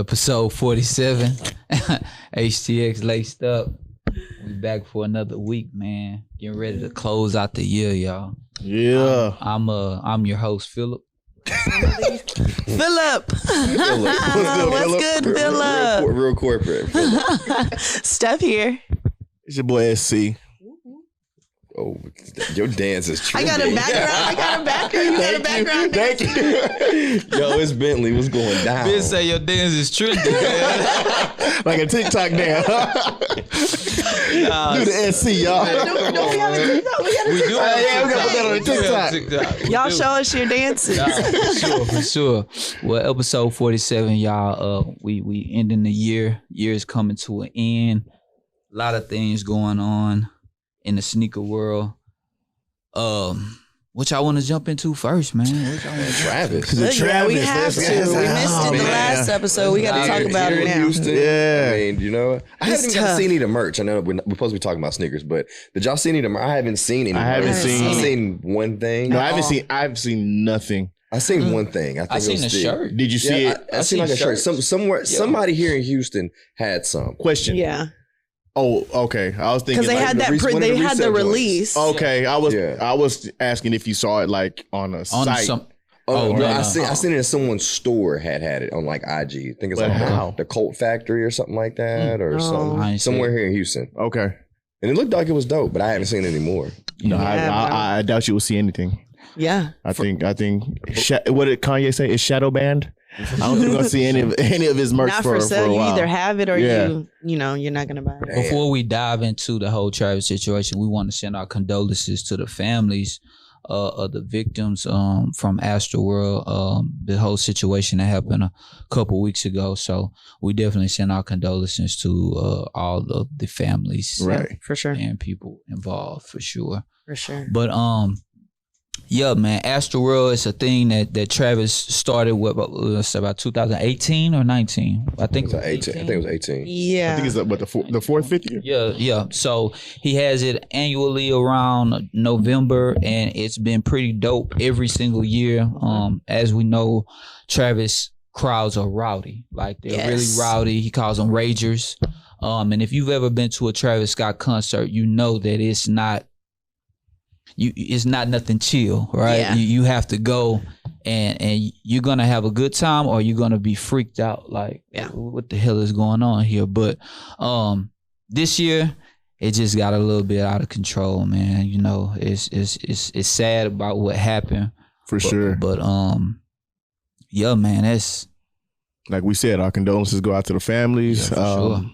Episode 47. HTX laced up. We back for another week, man. Getting ready to close out the year, y'all. Yeah. I'm your host, Philip. Philip. What's good, Philip? Real corporate. Steph here. It's your boy SC. Oh, your dance is true. I got a background. You got a background. Thank you. Yo, it's Bentley. What's going down? Bitch say your dance is tricky, man. Like a TikTok dance. Do the SC, y'all. Don't we have a TikTok? We do. Yeah, we gotta put that on TikTok. Y'all show us your dances. For sure. Well, episode 47, y'all. We ending the year. Year is coming to an end. A lot of things going on in the sneaker world. Which I want to jump into first, man. Travis. Yeah, we have to. We missed it the last episode. We got to talk about it now. Houston, Yeah. I mean, you know, I haven't even seen any of the merch. I know we're supposed to be talking about sneakers, but did y'all see any of the merch? I haven't seen any. I've seen one thing. No, I've seen nothing. I seen one thing. I seen a shirt. Did you see it? I seen like a shirt. Somewhere, somebody here in Houston had some. Question. Yeah. Oh, okay. I was thinking Because they had that. They had the release. Okay, I was asking if you saw it like on a site. I seen it in someone's store had it on like IG. I think it's like the Colt Factory or something like that, or somewhere here in Houston. Okay, and it looked like it was dope, but I haven't seen it anymore. No, I doubt you will see anything. Yeah, I think. What did Kanye say? Is shadow banned? I don't think we're gonna see any of his merch not for sale. a while. You either have it or you're not gonna buy it. Before we dive into the whole Travis situation, we want to send our condolences to the families of the victims from Astroworld. The whole situation that happened a couple weeks ago. So we definitely send our condolences to all of the families, right? For sure, and people involved, for sure. But yeah, man, Astroworld is a thing that Travis started with about 2018 or 19. I think it was 18. I think it was 18. Yeah. I think it's the fourth, fifth year. Yeah. So he has it annually around November, and it's been pretty dope every single year. As we know, Travis crowds are rowdy. Like they're really rowdy. He calls them ragers. And if you've ever been to a Travis Scott concert, you know that it's not nothing chill, right? Yeah. You have to go and you're gonna have a good time or you're gonna be freaked out like what the hell is going on here. But this year it just got a little bit out of control, man. You know, it's sad about what happened. For sure. But yeah, man, that's like we said, our condolences go out to the families. Sure.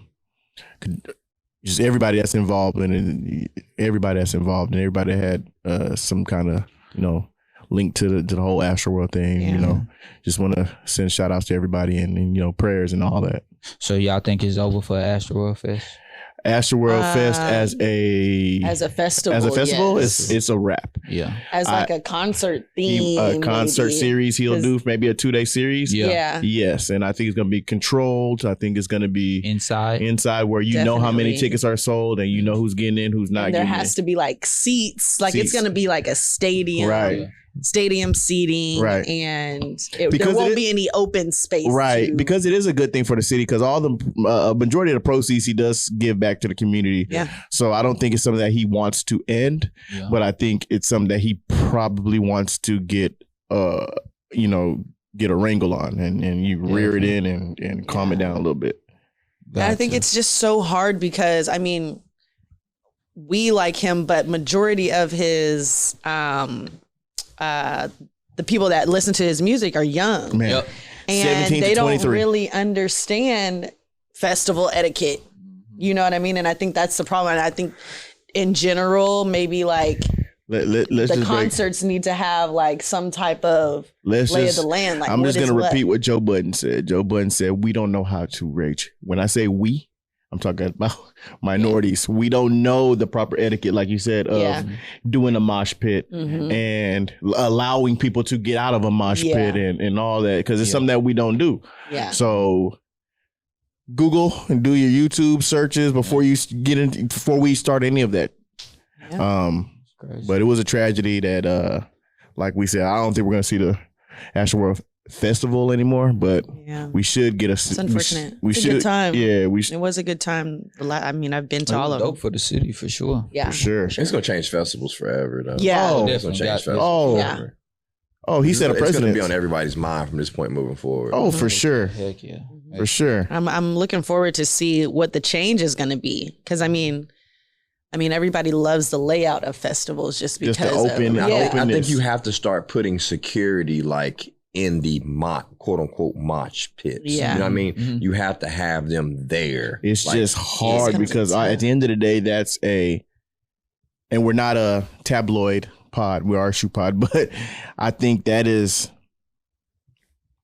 Just everybody that's involved and everybody that had some kind of link to the whole Astroworld thing. Just want to send shout outs to everybody and prayers and all that. So y'all think it's over for Astroworld Fest? Astroworld Fest as a festival, yes. it's a wrap. Yeah, as like a concert theme, a concert series he'll do, maybe a 2-day series. Yeah, yes, and I think it's gonna be controlled. I think it's gonna be inside where you know how many tickets are sold and you know who's getting in, who's not. And there has to be like seats, like it's gonna be like a stadium, right? Stadium seating, right? And there won't be any open space, right? Because it is a good thing for the city because all the majority of the proceeds he does give back to the community. Yeah. So I don't think it's something that he wants to end, but I think it's something that he probably wants to get a wrangle on and you rear it in and calm it down a little bit. I think it's just so hard because we like him, but majority of his the people that listen to his music are young. Man. Yep. And they don't really understand festival etiquette. You know what I mean? And I think that's the problem. And I think in general, maybe like the concerts need to have like some type of lay of the land. Like I'm just going to repeat what Joe Budden said. Joe Budden said, we don't know how to rage. When I say we, I'm talking about minorities. We don't know the proper etiquette, like you said, of doing a mosh pit and allowing people to get out of a mosh pit and all that, because it's something that we don't do. Yeah. So Google and do your YouTube searches before before we start any of that. Yeah. But it was a tragedy that, like we said, I don't think we're going to see the Astroworld festival anymore, but we should get a. It's unfortunate. We it's should. A good time. Yeah, It was a good time. I mean, I've been to all of them. Dope for the city for sure. Yeah, for sure. It's gonna change festivals forever, though. Yeah, it's gonna change festivals. Forever. Oh, he said a president. It's gonna be on everybody's mind from this point moving forward. Oh, for sure. Heck yeah. For sure. I'm looking forward to see what the change is going to be, because I mean, everybody loves the layout of festivals just because the open. I think you have to start putting security like in the quote unquote mosh pits. Yeah. You know what I mean? Mm-hmm. You have to have them there. It's like, just hard because at the end of the day, and we're not a tabloid pod, we are a shoe pod, but I think that is,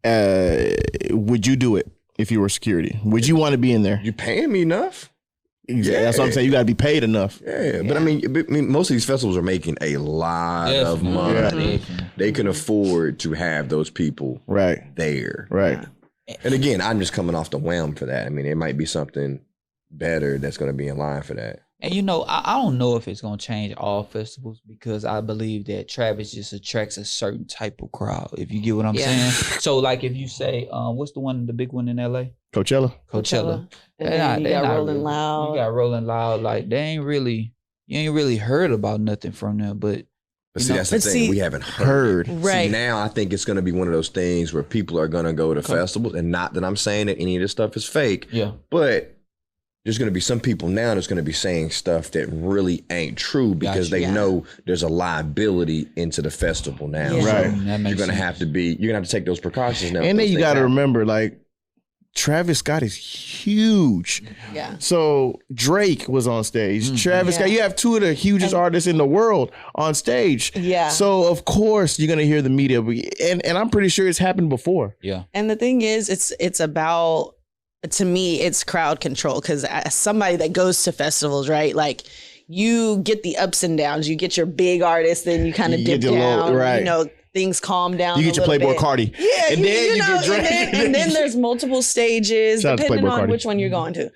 would you do it? If you were security, would you want to be in there? You paying me enough? Yeah, that's what I'm saying. You got to be paid enough. Yeah, but I mean, most of these festivals are making a lot of money. Yeah. They can afford to have those people there. Right. And again, I'm just coming off the whim for that. I mean, it might be something better that's going to be in line for that. And I don't know if it's gonna change all festivals, because I believe that Travis just attracts a certain type of crowd. If you get what I'm saying. So like if you say, what's the big one in LA? Coachella. And you got Rolling Loud. You got Rolling Loud. Like you ain't really heard about nothing from them, but. See, that's the thing. We haven't heard. Right. See, now I think it's going to be one of those things where people are going to go to festivals, and not that I'm saying that any of this stuff is fake. Yeah. But there's going to be some people now that's going to be saying stuff that really ain't true because they know there's a liability into the festival now. Yeah. Right. So you're going to have to take those precautions now. And then you got to remember, like, Travis Scott is huge. Yeah. So Drake was on stage. Travis Scott, you have two of the hugest artists in the world on stage. Yeah. So of course you're gonna hear the media, and I'm pretty sure it's happened before. Yeah. And the thing is, it's about, to me, it's crowd control, because as somebody that goes to festivals, right, like you get the ups and downs. You get your big artists, then you kind of dip down. Things calm down. You get your Playboy Cardi. Yeah, and then you get Drake. And then there's multiple stages depending on which one you're going to.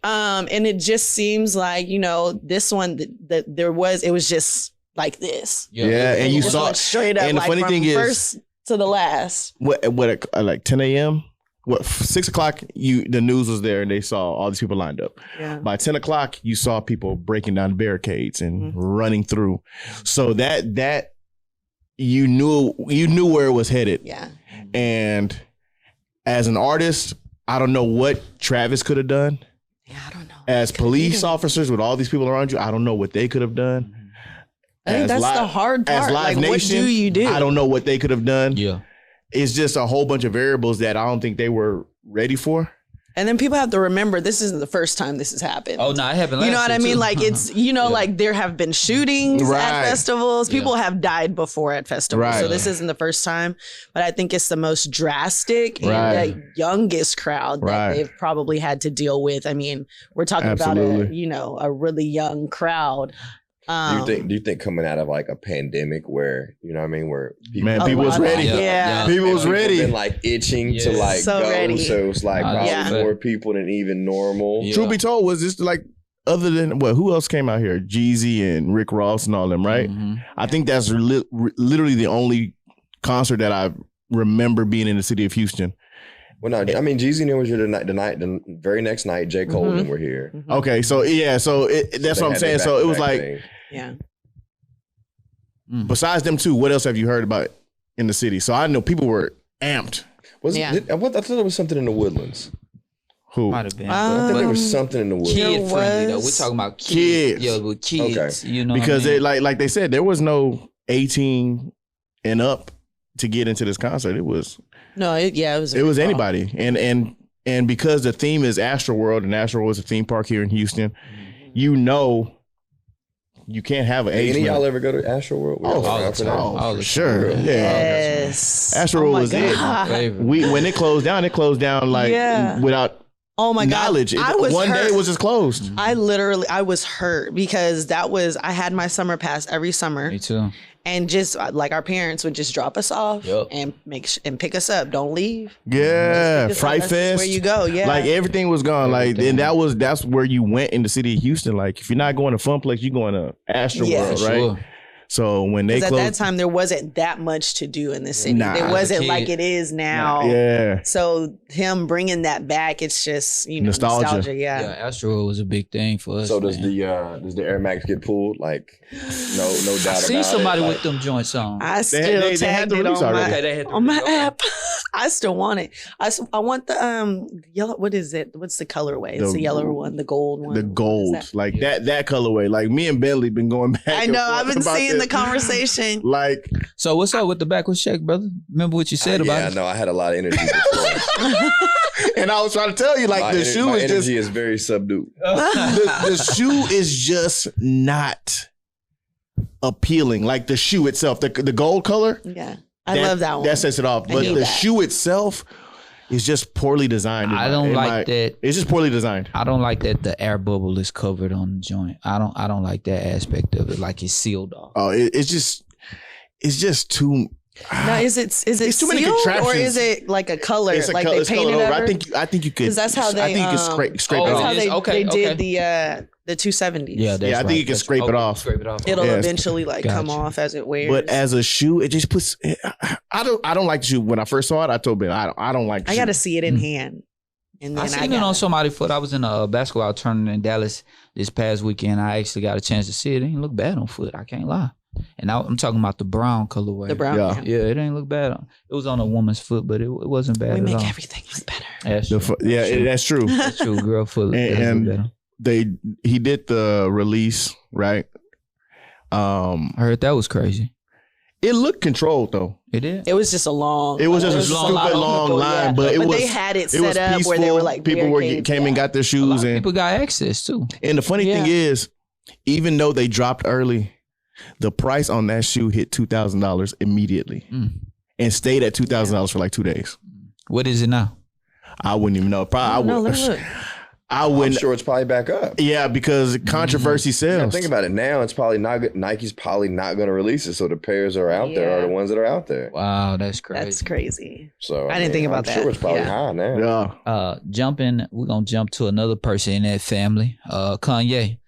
And it just seems like, this one that it was just like this. Yeah, and you saw straight up. And the funny thing is, first to the last. What like 10 a.m. 6 o'clock, the news was there and they saw all these people lined up. Yeah. By 10 o'clock, you saw people breaking down barricades and running through. So that you knew where it was headed. Yeah. And as an artist, I don't know what Travis could have done. Yeah, I don't know. As police officers with all these people around you, I don't know what they could have done. I think that's the hard part. As Live Nation, what do you do? I don't know what they could have done. Yeah. It's just a whole bunch of variables that I don't think they were ready for. And then people have to remember, this isn't the first time this has happened. Oh, no, it happened last year. You know what I mean? Too. Like, it's, like there have been shootings at festivals. People have died before at festivals. Right. So this isn't the first time. But I think it's the most drastic and the youngest crowd that they've probably had to deal with. I mean, we're talking about a really young crowd. Do you think coming out of like a pandemic where, where people was ready. People was ready. Been like itching to like so go. Ready. So it's like probably more people than even normal. Yeah. Truth be told, was this like, other than who else came out here? Jeezy and Rick Ross and all them, right? Mm-hmm. I think that's literally the only concert that I remember being in the city of Houston. Well, no, I mean, Yeezy was here the very next night. J. Cole and were here. Mm-hmm. Okay, so that's what I'm saying. So it was like, thing. Yeah. Besides them two, what else have you heard about in the city? So I know people were amped. I thought there was something in the Woodlands. Who? Might have been. I think there was something in the Woodlands. Kid friendly though. We're talking about kids. Yeah, with kids. Okay. Because they like they said, there was no 18 and up to get into this concert. It was it was anybody. And because the theme is Astroworld, and Astroworld is a theme park here in Houston, you can't have an age. Any y'all ever go to Astroworld? Oh, sure. Yeah. Yes. Astroworld was it. When it closed down like without knowledge. I was one hurt. day it was just closed. I was hurt because I had my summer pass every summer. Me too. And just like our parents would just drop us off and pick us up. Don't leave. Yeah, Fright Fest. Where you go? Yeah, like everything was gone. Like, and that's where you went in the city of Houston. Like, if you're not going to Fun Place, you're going to Astroworld, right? Sure. So when they closed, at that time there wasn't that much to do in the city. It wasn't like it is now. Yeah. So him bringing that back, it's just nostalgia. Yeah. Astroworld was a big thing for us. So does the Air Max get pulled? Like no doubt about it. I seen somebody with them joints on. I still tagged it on my app. I still want it. I want the yellow. What is it? What's the colorway? It's the yellow one, the gold one. The gold, like that colorway. Like me and Bentley been going back. I know. I've been seeing the conversation. Like, so what's up with the backwards check, brother? Remember what you said about it? Yeah, no, I had a lot of energy before. And I was trying to tell you, like, the shoe is energy is very subdued. The shoe is just not appealing. Like the shoe itself, the gold color. Yeah, I love that one. That sets it off. But the shoe itself is just poorly designed. I don't like that. It's just poorly designed. I don't like that the air bubble is covered on the joint. I don't like that aspect of it. Like it's sealed off. Oh, it's just too. Now, is it too many contraptions, or is it like a color? It's like they painted over? I think you could. Because that's how they. I think you could scrape it off. That's how they did the 270s. Yeah, I think you can scrape it off. It'll eventually come off as it wears. But as a shoe, it just puts. I don't like the shoe. When I first saw it, I told Ben I don't like. The I got to see it in hand. And then I seen it on somebody's foot. I was in a basketball tournament in Dallas this past weekend. I actually got a chance to see it. It didn't look bad on foot. I can't lie. And I'm talking about the brown colorway. The brown, yeah, it didn't look bad. It was on a woman's foot, but it wasn't bad. We make at all. Everything look better. That's true. That's true. That's true. Girl foot. And he did the release, right? I heard that was crazy. It looked controlled though. It did. It was just a long. It was just a stupid long line, but it was. They had it set up peaceful, where they were like people came and got their shoes, and people got access too. And the funny thing is, even though they dropped early, the price on that shoe hit $2,000 immediately, and stayed at $2,000 for like 2 days. What is it now? I wouldn't even know. Probably I would. I wouldn't. I'm sure it's probably back up. Yeah, because controversy sells. Yeah, think about it now. It's probably not good. Nike's probably not going to release it. So the pairs that are out there are the ones that are out there. Wow, that's crazy. That's crazy. So I didn't think about that. I'm sure it's probably high now. Yeah. We're going to jump to another person in that family. Kanye.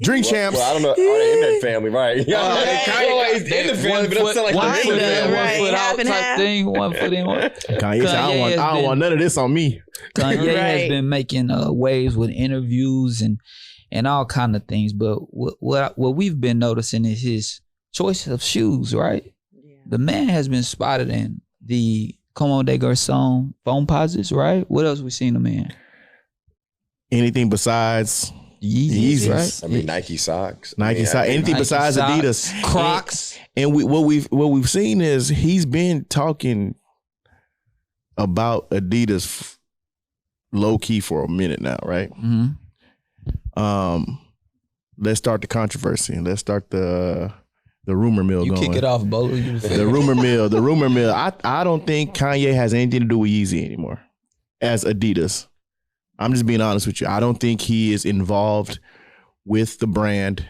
Drink champs. Well, I don't know. Are they in that family, right? Kanye's in the family, but it doesn't sound like one foot in, right. 1 foot out type thing. 1 foot in, one. Kanye said, I don't want none of this on me. Kanye has been making waves with interviews and all kind of things, but what we've been noticing is his choice of shoes. Right, the man has been spotted in the Comme des Garçons foam posits. Right, what else we seen him in? Anything besides Yeezys, right? I mean, Nike socks. Anything besides Adidas, Crocs. And what we've seen is he's been talking about Adidas low key for a minute now, right? Mm-hmm. Let's start the controversy and let's start the rumor mill going. You kick it off, Bolo. The rumor mill. I don't think Kanye has anything to do with Yeezy anymore as Adidas. I'm just being honest with you. I don't think he is involved with the brand.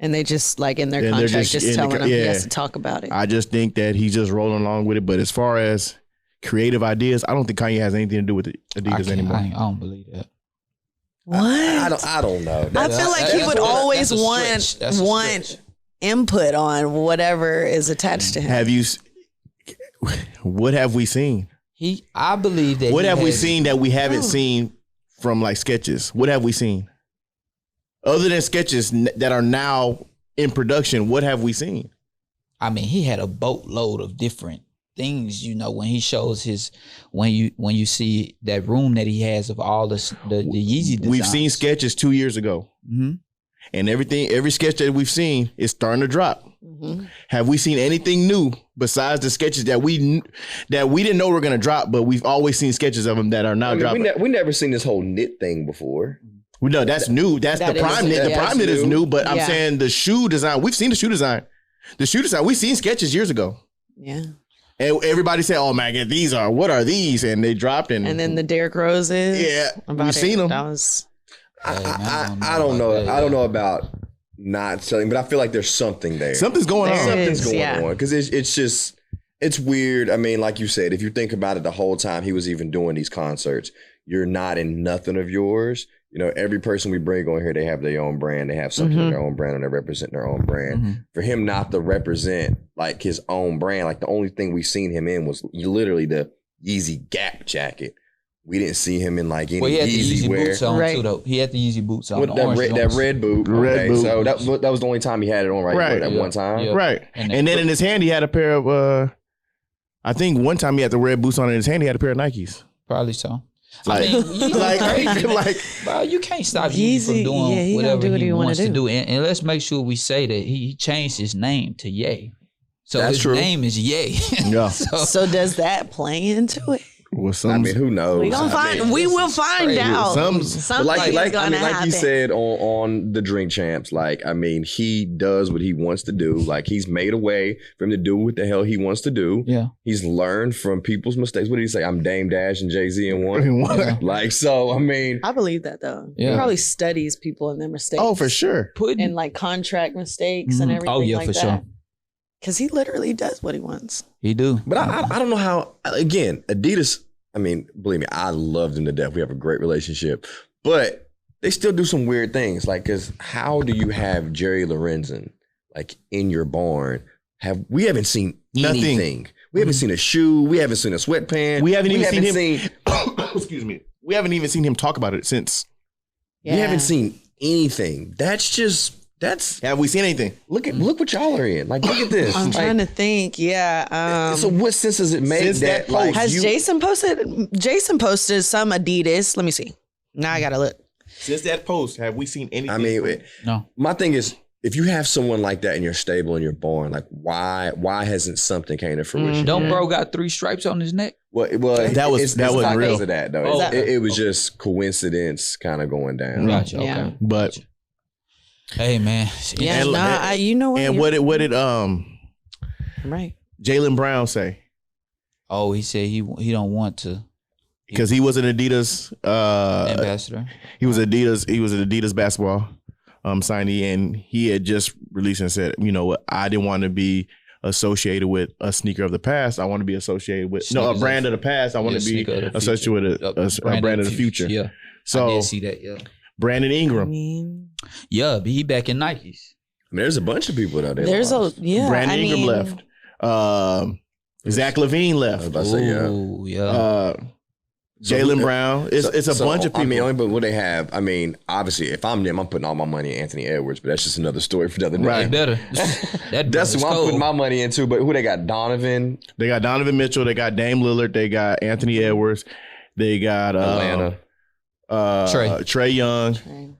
And they just like in their contract just telling him he has to talk about it. I just think that he's just rolling along with it. But as far as creative ideas, I don't think Kanye has anything to do with Adidas anymore. I don't believe that. What? I don't know. I feel like he would always want input on whatever is attached to him. What have we seen? I believe that. What have we seen that we haven't seen from like sketches? What have we seen? Other than sketches that are now in production, what have we seen? I mean, he had a boatload of different things, when he shows when you see that room that he has of all the Yeezy designs. We've seen sketches 2 years ago. Mm-hmm. And every sketch that we've seen is starting to drop. Mm-hmm. Have we seen anything new besides the sketches that we didn't know were going to drop, but we've always seen sketches of them that are now dropping? We never seen this whole knit thing before. We know that's new. That's the prime knit. The prime knit is new, but I'm saying the shoe design. We've seen the shoe design. We've seen sketches years ago. Yeah. And everybody said, "Oh man, what are these?" And they dropped and then the Derrick Roses. Yeah, we've seen them. That was. I don't know. I don't know about not selling, but I feel like there's something there. Something's going on. Something's going on because it's weird. I mean, like you said, if you think about it, the whole time he was even doing these concerts, you're not in nothing of yours. you know, every person we bring on here, they have their own brand. They have something in their own brand and they represent their own brand. For him not to represent like his own brand, like the only thing we seen him in was literally the Yeezy Gap jacket. We didn't see him in like any he had Yeezy the Yeezy wear. boots on too, though. He had the Yeezy boots on. With that red boot. Red boot. So that was the only time he had it on at one time. Yeah. Right. And then in his hand, he had a pair of, I think one time he had the red boots on in his hand. He had a pair of Nikes. Probably so. Like, bro, you can't stop Yeezy from doing whatever he wants to do. And let's make sure we say that he changed his name to Ye. So his name is Ye. Yeah. so does that play into it? Well, I mean, who knows? We will find out. Something like you said on the Drink Champs, like, I mean, he does what he wants to do. Like, he's made a way for him to do what the hell he wants to do. Yeah. He's learned from people's mistakes. What did he say? I'm Dame Dash and Jay-Z in one. Yeah. Like, so, I mean. I believe that, though. Yeah. He probably studies people and their mistakes. Oh, for sure. And like contract mistakes and everything. Oh, yeah, like for that. sure. Because he literally does what he wants. He do. But I don't know how, again, Adidas, I mean, believe me, I love them to death. We have a great relationship. But they still do some weird things. Like, because how do you have Jerry Lorenzen, like, in your barn? We haven't seen anything. We haven't seen a shoe. We haven't seen a sweatpant. We haven't even seen him. Excuse me. We haven't even seen him talk about it since. Yeah. We haven't seen anything. Have we seen anything? Look what y'all are in. Like, look at this. I'm trying to think. Yeah. So what sense does it make that like has Jason posted? Jason posted some Adidas. Let me see. Now I gotta look. Since that post, have we seen anything? I mean, no. My thing is, if you have someone like that in your stable and you're born, like why hasn't something came to fruition? Don't bro got 3 stripes on his neck? Well, that wasn't real. Of that though. It was just coincidence, kind of going down. Gotcha. Yeah. Okay. But. Hey man, you know what? And what did right Jaylen Brown say? Oh, he said he don't want to because he was an Adidas ambassador. He was an Adidas basketball signee, and he had just released and said, you know what, I didn't want to be associated with a sneaker of the past. I want to be associated with a brand of the past. I want to be associated with a brand of the future. Yeah, so I did see that. Yeah. Brandon Ingram. Yeah, but he back in Nikes. I mean, there's a bunch of people out there. Brandon Ingram left. Zach LaVine left. I was about to say, yeah. Jaylen Brown. It's a bunch of people. I mean, only but what they have. I mean, obviously, if I'm them, I'm putting all my money in Anthony Edwards, but that's just another story for the other day. Right, better. That's who I'm putting my money into. But who they got? Donovan. They got Donovan Mitchell. They got Dame Lillard. They got Anthony Edwards. They got Atlanta. Trae Young.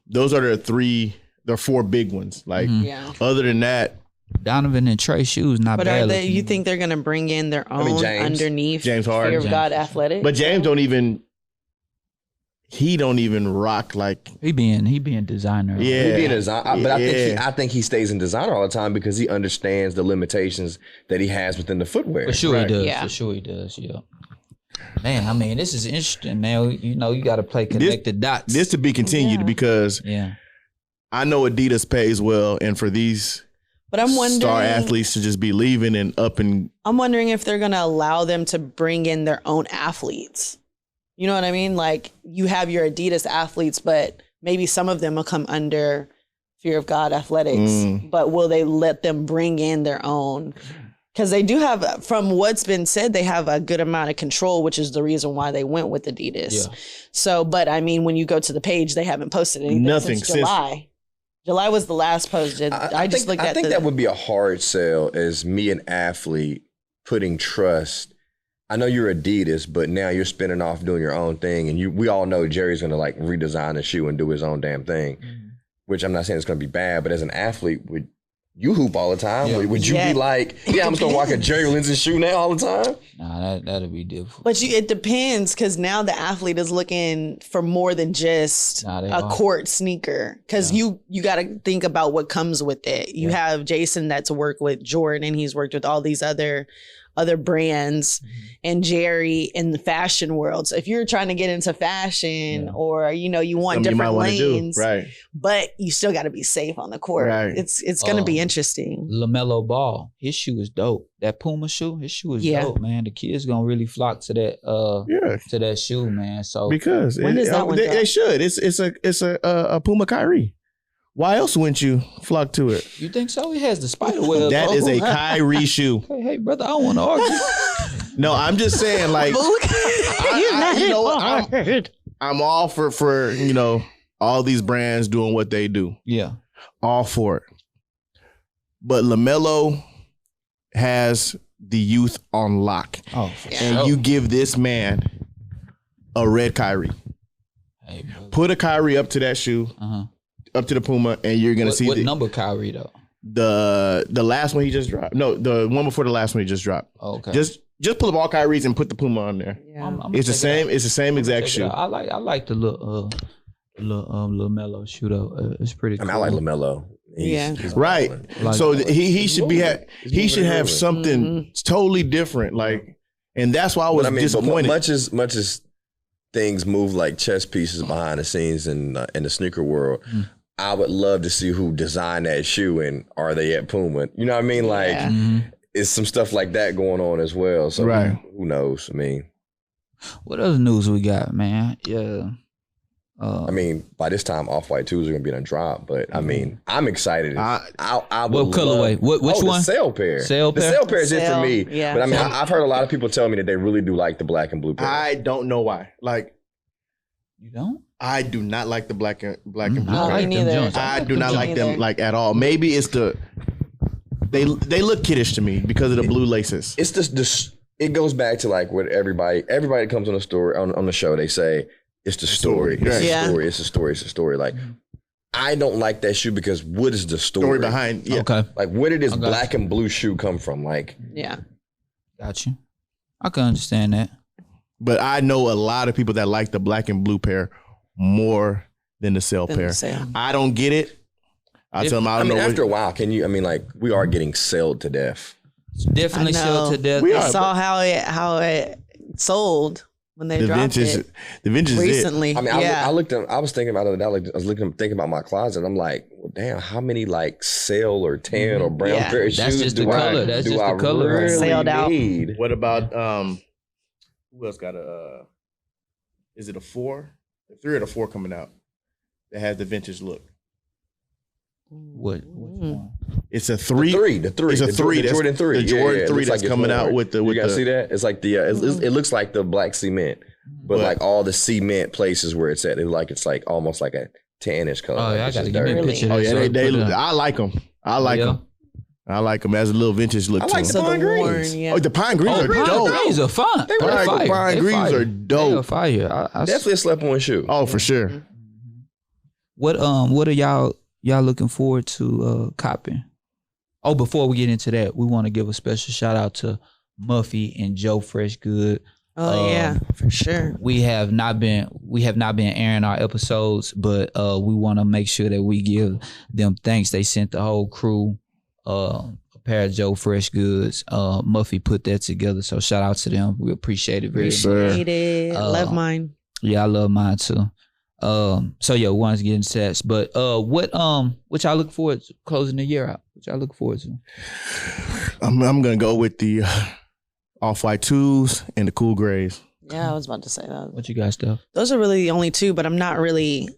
Those are the 4 big ones. Like, other than that, Donovan and Trae shoes not bad. But you think they're gonna bring in their own underneath James Harden, FearofGod Athletic? But James don't even rock like he being designer. Yeah, he being designer. But I think he stays in designer all the time because he understands the limitations that he has within the footwear. For sure he does. Yeah. For sure he does. Yeah. Man, I mean, this is interesting, man. You know, you got to play connected dots. This to be continued because I know Adidas pays well, and for these star athletes to just be leaving and up and... I'm wondering if they're going to allow them to bring in their own athletes. You know what I mean? Like, you have your Adidas athletes, but maybe some of them will come under FearofGod Athletics, but will they let them bring in their own... Because they do have, from what's been said, they have a good amount of control, which is the reason why they went with Adidas. Yeah. So, but I mean, when you go to the page, they haven't posted anything since July. July was the last post. I think that would be a hard sell as me, an athlete, putting trust. I know you're Adidas, but now you're spinning off doing your own thing. And we all know Jerry's going to like redesign the shoe and do his own damn thing, which I'm not saying it's going to be bad, but as an athlete, you hoop all the time. Yeah. Would you be like, I'm just going to walk a Jerry Lorenzen shoe now all the time? Nah, that'd be difficult. But it depends because now the athlete is looking for more than just a court sneaker. Because you got to think about what comes with it. You have Jason that's worked with Jordan and he's worked with all these other other brands and Jerry in the fashion world. So if you're trying to get into fashion or, you know, you want something different lanes, right? But you still got to be safe on the court. Right. It's going to be interesting. LaMelo Ball, his shoe is dope. That Puma shoe, his shoe is dope, man. The kids going to really flock to that to that shoe, man. So because when does that one they should. It's a Puma Kyrie. Why else wouldn't you flock to it? You think so? He has the spider web. That is a Kyrie shoe. Hey, brother, I don't want to argue. No, I'm just saying, like, you know what? I'm all for you know, all these brands doing what they do. Yeah, all for it. But LaMelo has the youth on lock. Oh, and you give this man a red Kyrie. Hey, put a Kyrie up to that shoe. Up to the Puma, and you're gonna see what number Kyrie though. The last one he just dropped. No, the one before the last one he just dropped. Okay. Just pull up all Kyries and put the Puma on there. Yeah. It's the same. It's the same exact shoe. I like the little LaMelo shoe though. It's pretty cool. I like LaMelo. He's right. Like, so he should have something totally different. Like, and that's why I was disappointed. Much as things move like chess pieces behind the scenes in the sneaker world. I would love to see who designed that shoe and are they at Puma? You know what I mean? Like, it's some stuff like that going on as well. So who knows? I mean, what other news we got, man? Yeah. I mean, by this time, Off-White 2s are going to be on drop, but I mean, I'm excited. I would what colorway? Which one? The sail pair. The sail pair is it for me. Yeah. But I mean, I've heard a lot of people tell me that they really do like the black and blue pair. I don't know why. Like, you don't? I do not like the black and blue. Me neither. I do not like them like at all. Maybe it's they look kiddish to me because of the blue laces. It's just it goes back to like what everybody that comes on the story on the show, they say it's the story. It's the story. Like, I don't like that shoe because what is the story behind? Yeah. Okay. Like, where did this black and blue shoe come from? Like, got you. I can understand that. But I know a lot of people that like the black and blue pair more than the sail pair. I don't get it. I tell them I don't know. After a while, like, we are getting sailed to death. It's definitely sailed to death. I saw how it sold when they dropped it. The vintage recently. I mean, I was thinking about it. I was thinking about my closet. I'm like, well, damn, how many like sail or tan or brown pair of shoes do I really sailed out? Need? What about who else got a? Is it a 4? The 3 or the 4 coming out that has the vintage look. Which one? It's a 3. The 3. It's a 3. The Jordan 3. The Jordan 3 that's coming out with the. You guys see that? It's like it looks like the black cement, but like all the cement places where it's at, it's like almost like a tannish color. Oh yeah, I gotta give me a picture. Oh yeah, I like them. I like them. I like them as a little vintage look. I like the pine greens. Oh, the pine greens are dope. Pine greens are fun. Pine greens are dope. They're fire. Definitely a slept-on shoe. Oh, for sure. What are y'all looking forward to copping? Oh, before we get into that, we want to give a special shout out to Muffy and Joe FreshGood. Oh yeah, for sure. We have not been airing our episodes, but we want to make sure that we give them thanks. They sent the whole crew a pair of Joe FreshGoods. Muffy put that together, so shout out to them. We appreciate it very much. I love mine. Yeah, I love mine too. So yeah, we want to get into that. But what y'all look forward to closing the year out? What y'all look forward to? I'm gonna go with the Off-White 2s and the cool grays. Yeah, I was about to say that. What you guys do? Those are really the only 2, but I'm not really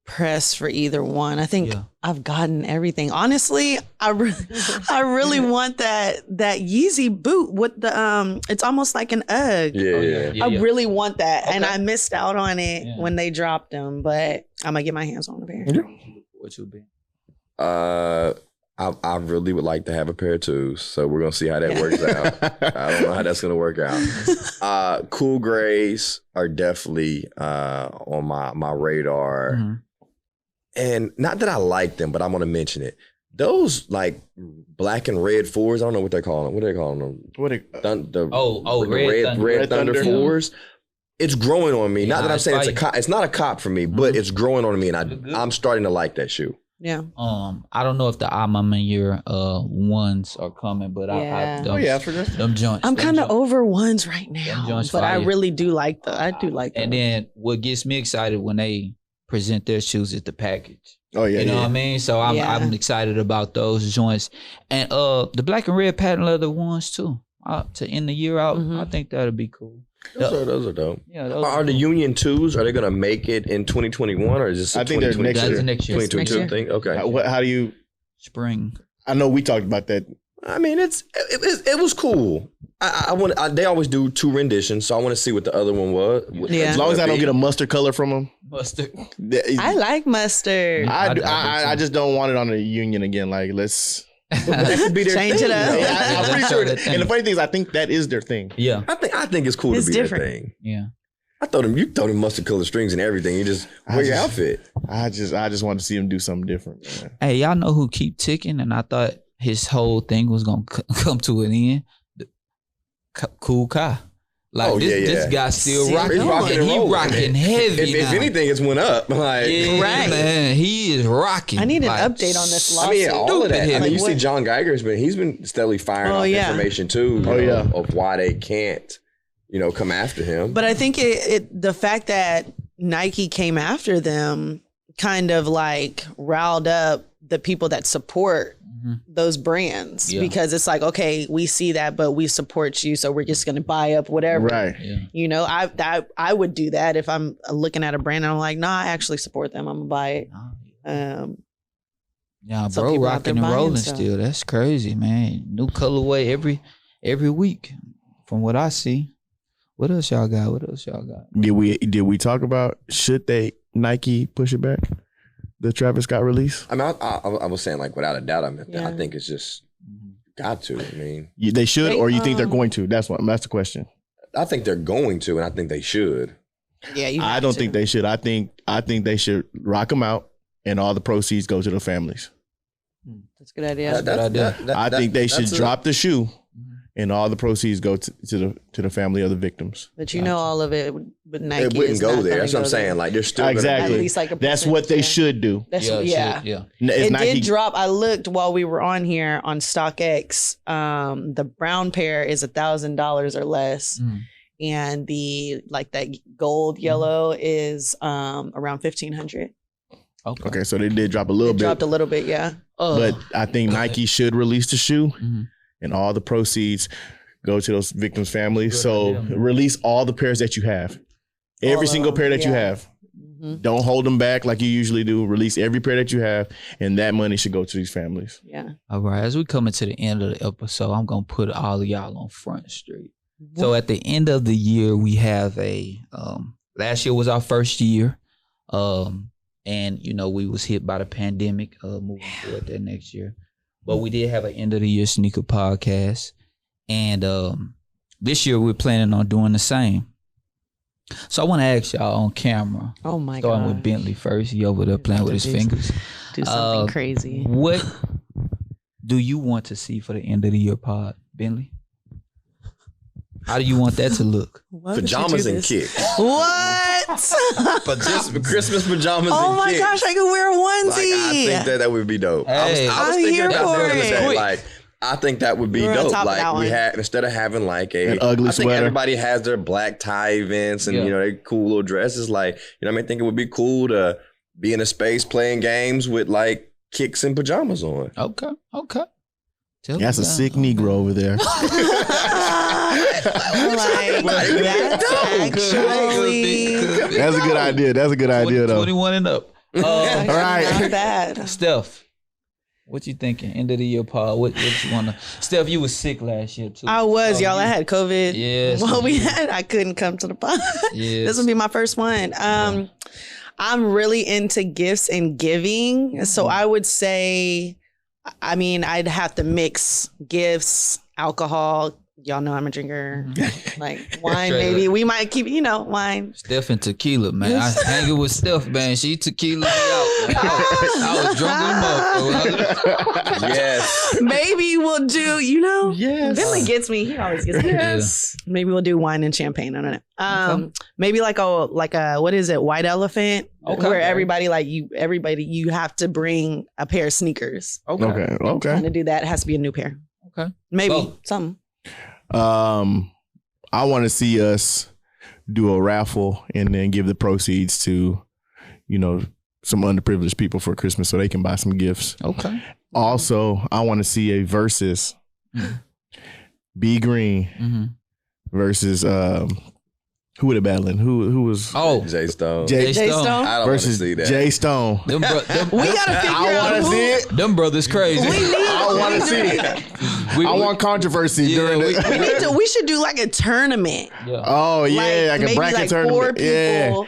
pressed for either one. I think I've gotten everything. Honestly, I really want that Yeezy boot with the it's almost like an UGG. Yeah. I really want that, and I missed out on it when they dropped them. But I'm gonna get my hands on a pair. What you be? I really would like to have a pair of 2s, so we're gonna see how that works out. I don't know how that's gonna work out. Cool grays are definitely on my radar. Mm-hmm. And not that I like them, but I'm gonna mention it. Those like black and red 4s, I don't know what they're calling them. What are they calling them? Red Thunder 4s. It's growing on me. Not that I'm saying it's not a cop for me, but it's growing on me, and I'm starting to like that shoe. Yeah. I don't know if the I'm a year ones are coming, but I forgot them joints. I'm kind of over ones right now, but fire. I really do like them. I do like them. And then what gets me excited when they present their shoes is the package. Oh yeah, you know what I mean. So I'm excited about those joints, and the black and red patent leather ones too. To end the year out, I think that'll be cool. Those are dope. Yeah, are the Union 2s, are they going to make it in 2021 or is this I think they're next year. 2022 thing? Okay. How do you... Spring. I know we talked about that. I mean, it was cool. They always do 2 renditions, so I want to see what the other one was. Yeah. As long as I don't get a mustard color from them. Mustard. I like mustard. I just don't want it on the Union again. Like, let's... that could be their Change thing. it up. Yeah, I'm pretty sure. And the funny thing is, I think that is their thing. Yeah. I think it's cool to be different. their thing. Yeah. You throw them mustard colored strings and everything. You just wear your outfit. I just want to see him do something different, man. Hey, y'all know who keep ticking? And I thought his whole thing was gonna come to an end. Cool Kai. Like this guy still rocking. He's rocking and he rolling. rocking heavy. If anything, it's went up. Like, Right. man, he is rocking. I need an like, update on this lawsuit. I mean, all of that. Stupid I mean, you heavy. see John Geiger's he's been steadily firing off information too. Of why they can't, come after him. But I think the fact that Nike came after them kind of like riled up the people that support those brands because it's like, okay, we see that, but we support you, so we're just going to buy up whatever. Right. Yeah. I would do that if I'm looking at a brand and I'm like, nah, I actually support them. I'm gonna buy it. Yeah, some bro, people out rocking there and buying rolling stuff. still. That's crazy, man. New colorway every week, from what I see. What else y'all got? Did we talk about should Nike push it back? The Travis Scott release? I mean, I was saying like without a doubt. I think it's just got to. I mean, they should, or you think they're going to? That's the question. I think they're going to, and I think they should. Yeah, I don't think they should. I think they should rock them out, and all the proceeds go to the families. That's a good idea. I think they should drop the shoe, and all the proceeds go to the family of the victims. But all of it with Nike. It wouldn't go there. That's what I'm saying. Like they're still exactly. At least like that's what they should do. Yeah. It did drop. I looked while we were on here on StockX. The brown pair is $1,000 or less, and the that gold yellow is around $1,500. Okay, so they did drop a little bit. Dropped a little bit, yeah. But I think Nike should release the shoe, and all the proceeds go to those victims' families. So release all the pairs that you have. Every single pair that you have. Don't hold them back like you usually do. Release every pair that you have, and that money should go to these families. Yeah. All right. As we coming to the end of the episode, I'm gonna put all of y'all on Front Street. So at the end of the year, we have last year was our first year. And we was hit by the pandemic, moving forward that next year. But we did have an end of the year sneaker podcast. And this year we're planning on doing the same. So I want to ask y'all on camera. Oh my God. Starting with Bentley first. He over there playing with his fingers. Do something crazy. What do you want to see for the end of the year pod, Bentley? How do you want that to look? Pajamas and kicks. What? Christmas pajamas and kicks. Oh my gosh, I could wear a onesie. I think that would be dope. Hey, I was I'm thinking here about for the other day, it. like, I think that would be We're on dope. top of that Like one. we had, instead of having like an ugly I think sweater. everybody has their black tie events and they cool little dresses. Like, I think it would be cool to be in a space playing games with like kicks and pajamas on. Okay. That's a sick Negro over there. That's a good idea. That's a good idea, though. 21 and up. All right. Not bad. Steph, what you thinking? End of the year pod. What you wanna? Steph, you was sick last year too. I was, y'all. I had COVID. Yes. Well, I couldn't come to the pod. Yes. This would be my first one. I'm really into gifts and giving. So I would say, I'd have to mix gifts, alcohol. Y'all know I'm a drinker. Like wine, maybe. We might keep, wine. Steph and tequila, man. I hanging with Steph, man. She tequila me out. Man. I was drunk in the mouth. Yes. Maybe we'll do, Yes. Bentley gets me. He always gets me. Yes. Maybe we'll do wine and champagne. I don't know. Maybe like a what is it? White elephant. Okay. Where everybody you have to bring a pair of sneakers. Okay. Trying to do that, it has to be a new pair. Okay. Maybe something. I want to see us do a raffle and then give the proceeds to, some underprivileged people for Christmas so they can buy some gifts. Okay. Also, I want to see a versus B Green versus who would have battling? Who was? Oh, Jay Stone. Jay Stone I don't want to see that. Jay Stone. We gotta figure I out want to see it. them brothers crazy. I want to see it. I want controversy during it. We should do like a tournament. Yeah. Oh yeah, like a maybe bracket like tournament. 4 people. Yeah.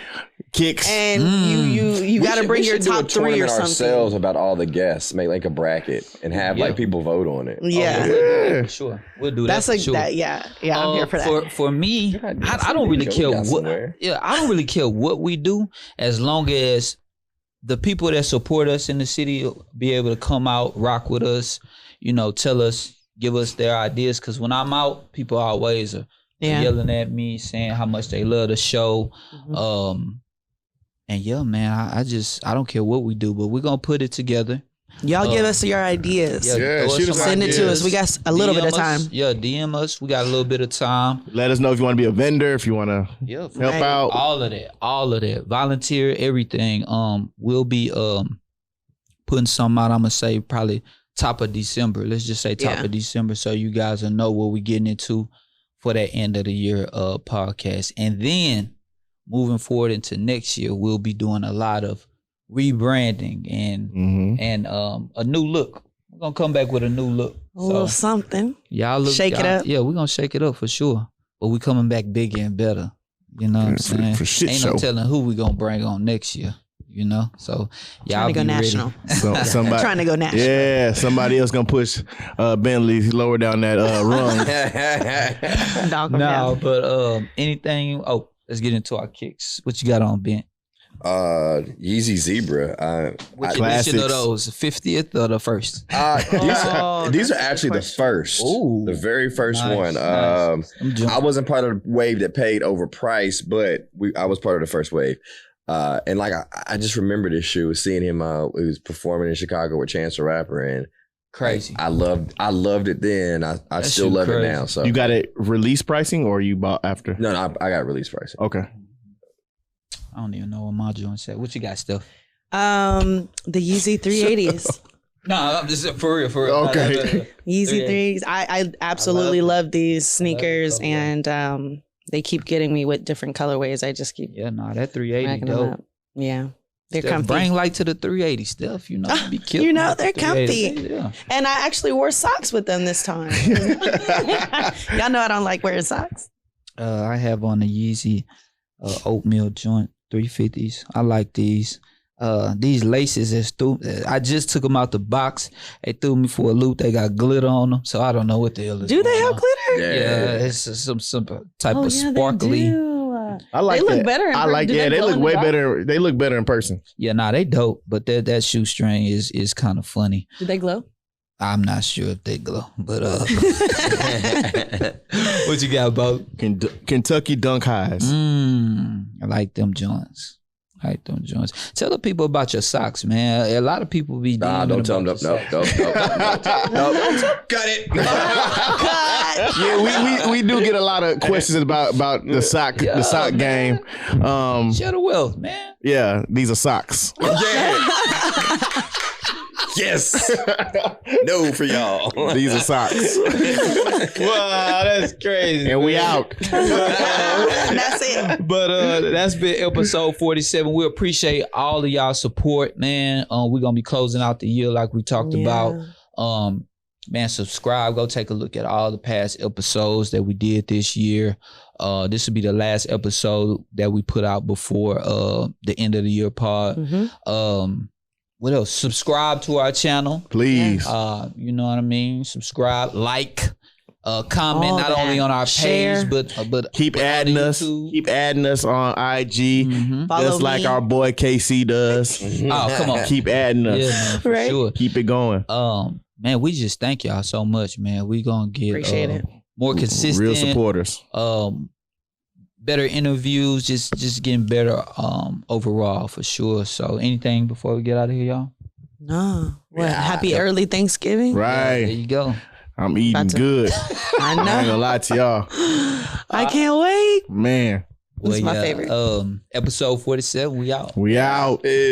Kicks. And you got to bring your top 3 or something. Ourselves about all the guests, make like a bracket and have like people vote on it. Yeah, For sure. We'll do that's that. like sure. that. Yeah, I'm here for that. For me, I don't really care what. Yeah, I don't really care what we do as long as the people that support us in the city be able to come out, rock with us. Tell us, give us their ideas. Because when I'm out, people always are yelling at me, saying how much they love the show. And yeah, man, I don't care what we do, but we're going to put it together. Y'all give us your ideas. Send it to us. We got a little bit of time. DM us. We got a little bit of time. Let us know if you want to be a vendor, if you want to help out. All of that. Volunteer, everything. We'll be putting something out, I'm going to say probably top of December. Let's just say top of December so you guys will know what we're getting into for that end of the year podcast. And then moving forward into next year, we'll be doing a lot of rebranding and a new look. We're gonna come back with a new look. A little something. Shake it up. Yeah, we're gonna shake it up for sure. But we coming back bigger and better. You know what I'm saying? For shit Ain't show. no telling who we gonna bring on next year. So y'all trying to go national. Somebody trying to go national. Yeah, somebody else gonna push Bentley lower down that rung. But anything. Oh, let's get into our kicks. What you got on, Ben? Yeezy Zebra. Which edition of those? 50th or the first? These are actually the first. Ooh, the very first one. Nice. I wasn't part of the wave that paid overpriced, but I was part of the first wave. And like I just remember this shoe, seeing him. He was performing in Chicago with Chance the Rapper, and crazy. I loved it then. I still love it now. So you got it release pricing, or you bought after? No, I got release pricing. Okay. I don't even know what my joint said. What you got, Steph? The Yeezy 380s. No, I'm just for real. Okay. Yeezy 380s. I absolutely love these sneakers, and they keep getting me with different colorways. I just keep that 380 dope. Yeah. They're Steph, comfy. Bring light to the 380 stuff. Be killed. They're comfy. Yeah. And I actually wore socks with them this time. Y'all know I don't like wearing socks. I have on the Yeezy oatmeal joint 350s. I like these. These laces, I just took them out the box. They threw me for a loop. They got glitter on them, so I don't know what the hell is. Do they have glitter? Yeah, it's some type of sparkly. They do. I like they that. Look better. I like. Yeah, they look way better. They look better in person. Yeah, they dope. But that shoestring is kind of funny. Do they glow? I'm not sure if they glow, but what you got, Bo? Kentucky Dunk Highs. I like them joints. Tell the people about your socks, man. A lot of people be don't tell them. No. Got it. Yeah, we do get a lot of questions about the sock game. Share the wealth, man. Yeah, these are socks. Yeah. Yes. No for y'all. These are socks. Wow, that's crazy. And we out. That's it. But that's been episode 47. We appreciate all of y'all support, man. We're gonna be closing out the year like we talked about. Man, subscribe. Go take a look at all the past episodes that we did this year. This will be the last episode that we put out before the end of the year pod. What else? Subscribe to our channel. Please. You know what I mean? Subscribe, like, comment not only on our page, but keep adding us. Keep adding us on IG. Just like our boy KC does. Oh, come on. Keep adding us. Yeah, man, for sure. Keep it going. Man, we just thank y'all so much, man. We gonna get Appreciate it. more consistent. Real supporters. better interviews, just getting better overall for sure. So anything before we get out of here, y'all? No. What? Happy early Thanksgiving. Right. Yeah, there you go. I'm eating good. I know. I ain't gonna lie to y'all. I can't wait. Man. What's my favorite? Episode 47. We out. We out.